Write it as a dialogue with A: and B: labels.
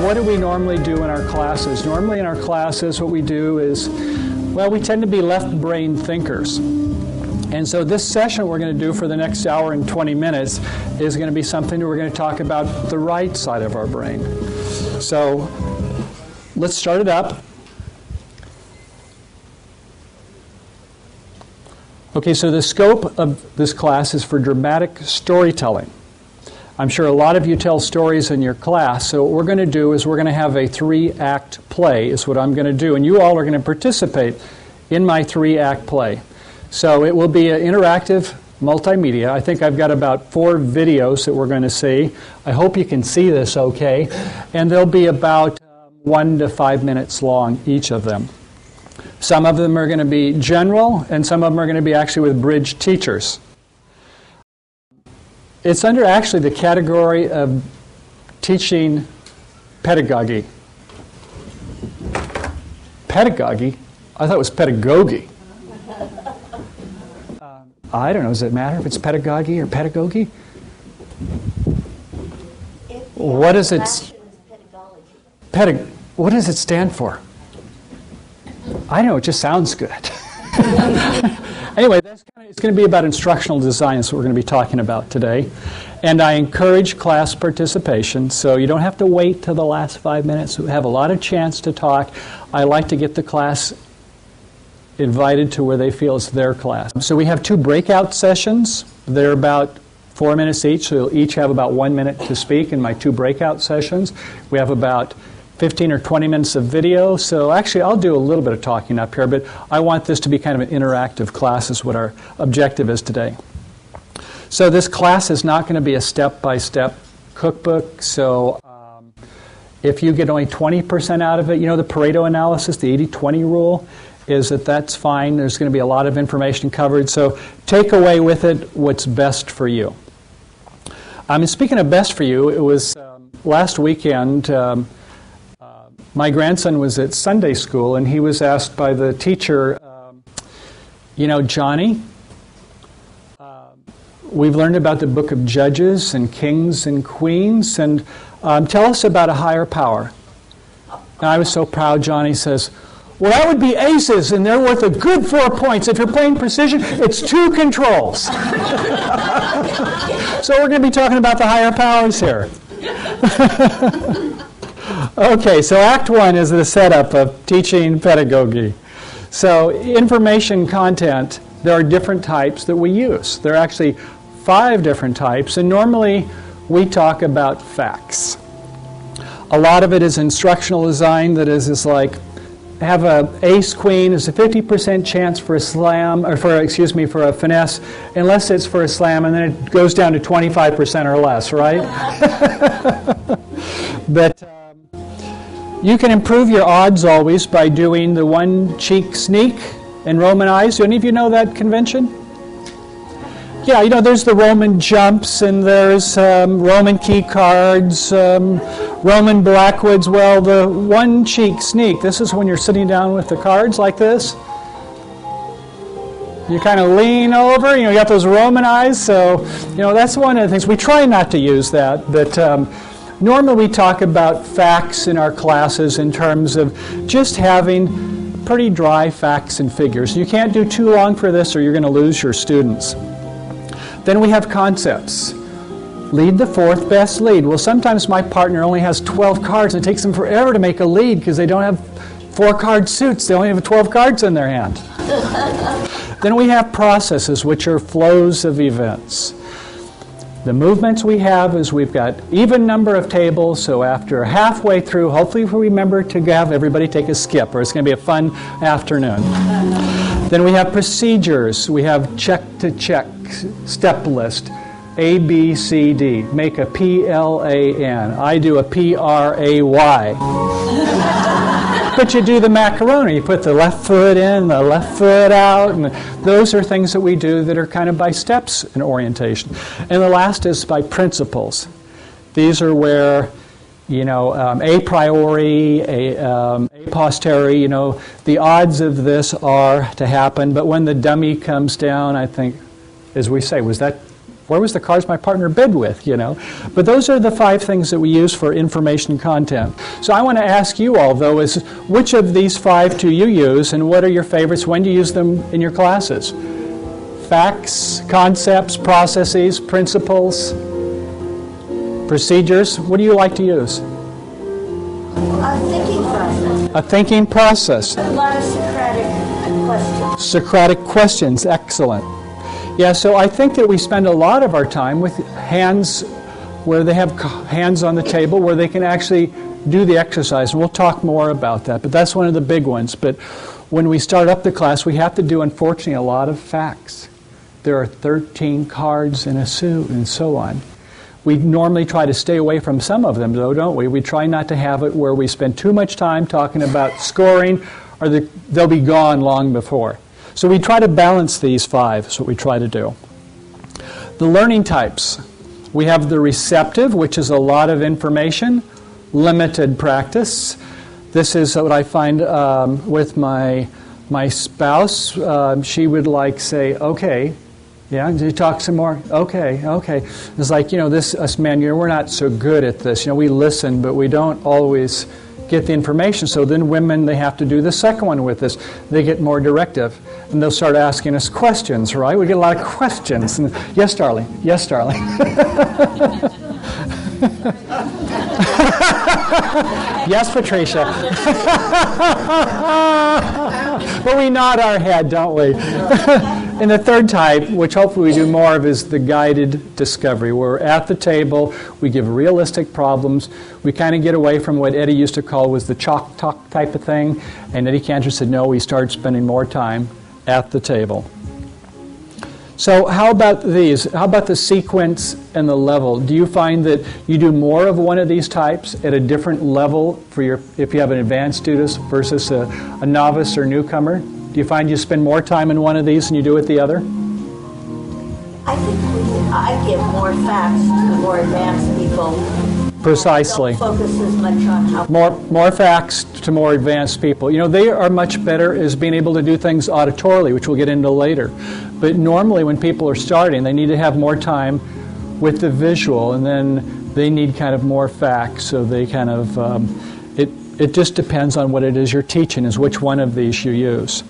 A: what do we normally do in our classes? Normally in our classes what we do is, well, we tend to be left brain thinkers. And so this session we're going to do for the next hour and 20 minutes is going to be something that we're going to talk about the right side of our brain. So let's start it up. Okay, so the scope of this class is for dramatic storytelling. I'm sure a lot of you tell stories in your class, so what we're going to do is we're going to have a 3-act play is what I'm going to do, and you all are going to participate in my 3-act play. So it will be an interactive multimedia. I think I've got about 4 videos that we're going to see. I hope you can see this okay, and they'll be about 1 to 5 minutes long, each of them. Some of them are going to be general, and some of them are going to be actually with bridge teachers. It's under actually the category of teaching pedagogy. Pedagogy? I thought it was pedagogy. I don't know, does it matter if it's pedagogy or pedagogy? What does it what does it stand for? I know, it just sounds good. Anyway, it's going to be about instructional design. That's what we're going to be talking about today. And I encourage class participation, so you don't have to wait till the last 5 minutes. We have a lot of chance to talk. I like to get the class invited to where they feel it's their class. So we have 2 breakout sessions. They're about 4 minutes each, so you'll each have about 1 minute to speak in my 2 breakout sessions. We have about 15 or 20 minutes of video, so actually I'll do a little bit of talking up here, but I want this to be kind of an interactive class is what our objective is today. So this class is not going to be a step-by-step cookbook, so if you get only 20% out of it, you know the Pareto analysis, the 80-20 rule, is that's fine. There's going to be a lot of information covered, so take away with it what's best for you. Speaking of best for you, it was last weekend, my grandson was at Sunday school, and he was asked by the teacher, you know, Johnny, we've learned about the book of Judges and Kings and Queens, and tell us about a higher power. And I was so proud. Johnny says, well, that would be aces, and they're worth a good 4 points. If you're playing precision, it's 2 controls. So we're going to be talking about the higher powers here. Okay, so Act 1 is the setup of teaching pedagogy. So information content, there are different types that we use. There are actually 5 different types, and normally we talk about facts. A lot of it is instructional design, that is like, have a ace-queen, is a 50% chance for a slam, or for a finesse, unless it's for a slam, and then it goes down to 25% or less, right? But you can improve your odds always by doing the one cheek sneak and Roman eyes. Do any of you know that convention? Yeah, you know, there's the Roman jumps, and there's Roman key cards, Roman blackwoods. Well, the one cheek sneak, this is when you're sitting down with the cards like this. You kind of lean over, you got those Roman eyes, so, that's one of the things. We try not to use that, but normally we talk about facts in our classes in terms of just having pretty dry facts and figures. You can't do too long for this or you're going to lose your students. Then we have concepts. Lead the 4th best lead. Well, sometimes my partner only has 12 cards and it takes them forever to make a lead because they don't have 4-card suits. They only have 12 cards in their hand. Then we have processes, which are flows of events. The movements we have is we've got even number of tables, so after halfway through, hopefully we remember to have everybody take a skip, or it's going to be a fun afternoon. Then we have procedures. We have check-to-check, step list, A, B, C, D. Make a P-L-A-N. I do a P-R-A-Y. But you do the macaroni. You put the left foot in, the left foot out, and those are things that we do that are kind of by steps in orientation. And the last is by principles. These are where, a priori, a posteriori, the odds of this are to happen. But when the dummy comes down, I think, as we say, was that where was the cars my partner bid with, you know? But those are the 5 things that we use for information content. So I want to ask you all, though, is which of these 5 do you use, and what are your favorites? When do you use them in your classes? Facts, concepts, processes, principles, procedures. What do you like to use?
B: A thinking process.
A: A thinking process.
B: A lot of Socratic questions.
A: Socratic questions, excellent. Yeah, so I think that we spend a lot of our time with hands, where they have hands on the table, where they can actually do the exercise. And we'll talk more about that, but that's one of the big ones. But when we start up the class, we have to do, unfortunately, a lot of facts. There are 13 cards in a suit and so on. We normally try to stay away from some of them, though, don't we? We try not to have it where we spend too much time talking about scoring, or they'll be gone long before. So we try to balance these 5. That's what we try to do. The learning types. We have the receptive, which is a lot of information, limited practice. This is what I find with my spouse. She would like say, okay, yeah, you talk some more. Okay. It's like, you know, us men, you know, we're not so good at this. You know, we listen, but we don't always get the information. So then women, they have to do the second one with us. They get more directive, and they'll start asking us questions, right? We get a lot of questions. And, yes, darling. Yes, darling. Yes, Patricia. But we nod our head, don't we? And the third type, which hopefully we do more of, is the guided discovery. We're at the table, we give realistic problems, we kind of get away from what Eddie used to call was the chalk talk type of thing, and Eddie Cantor said, no, we started spending more time at the table. So how about these? How about the sequence and the level? Do you find that you do more of one of these types at a different level for if you have an advanced student versus a novice or newcomer? Do you find you spend more time in one of these than you do with the other?
B: I think I give more facts to the more advanced people.
A: Precisely.
B: Don't focus as much on how...
A: More facts to more advanced people. You know, they are much better as being able to do things auditorily, which we'll get into later. But normally when people are starting, they need to have more time with the visual, and then they need kind of more facts. So they kind of, it just depends on what it is you're teaching, is which one of these you use.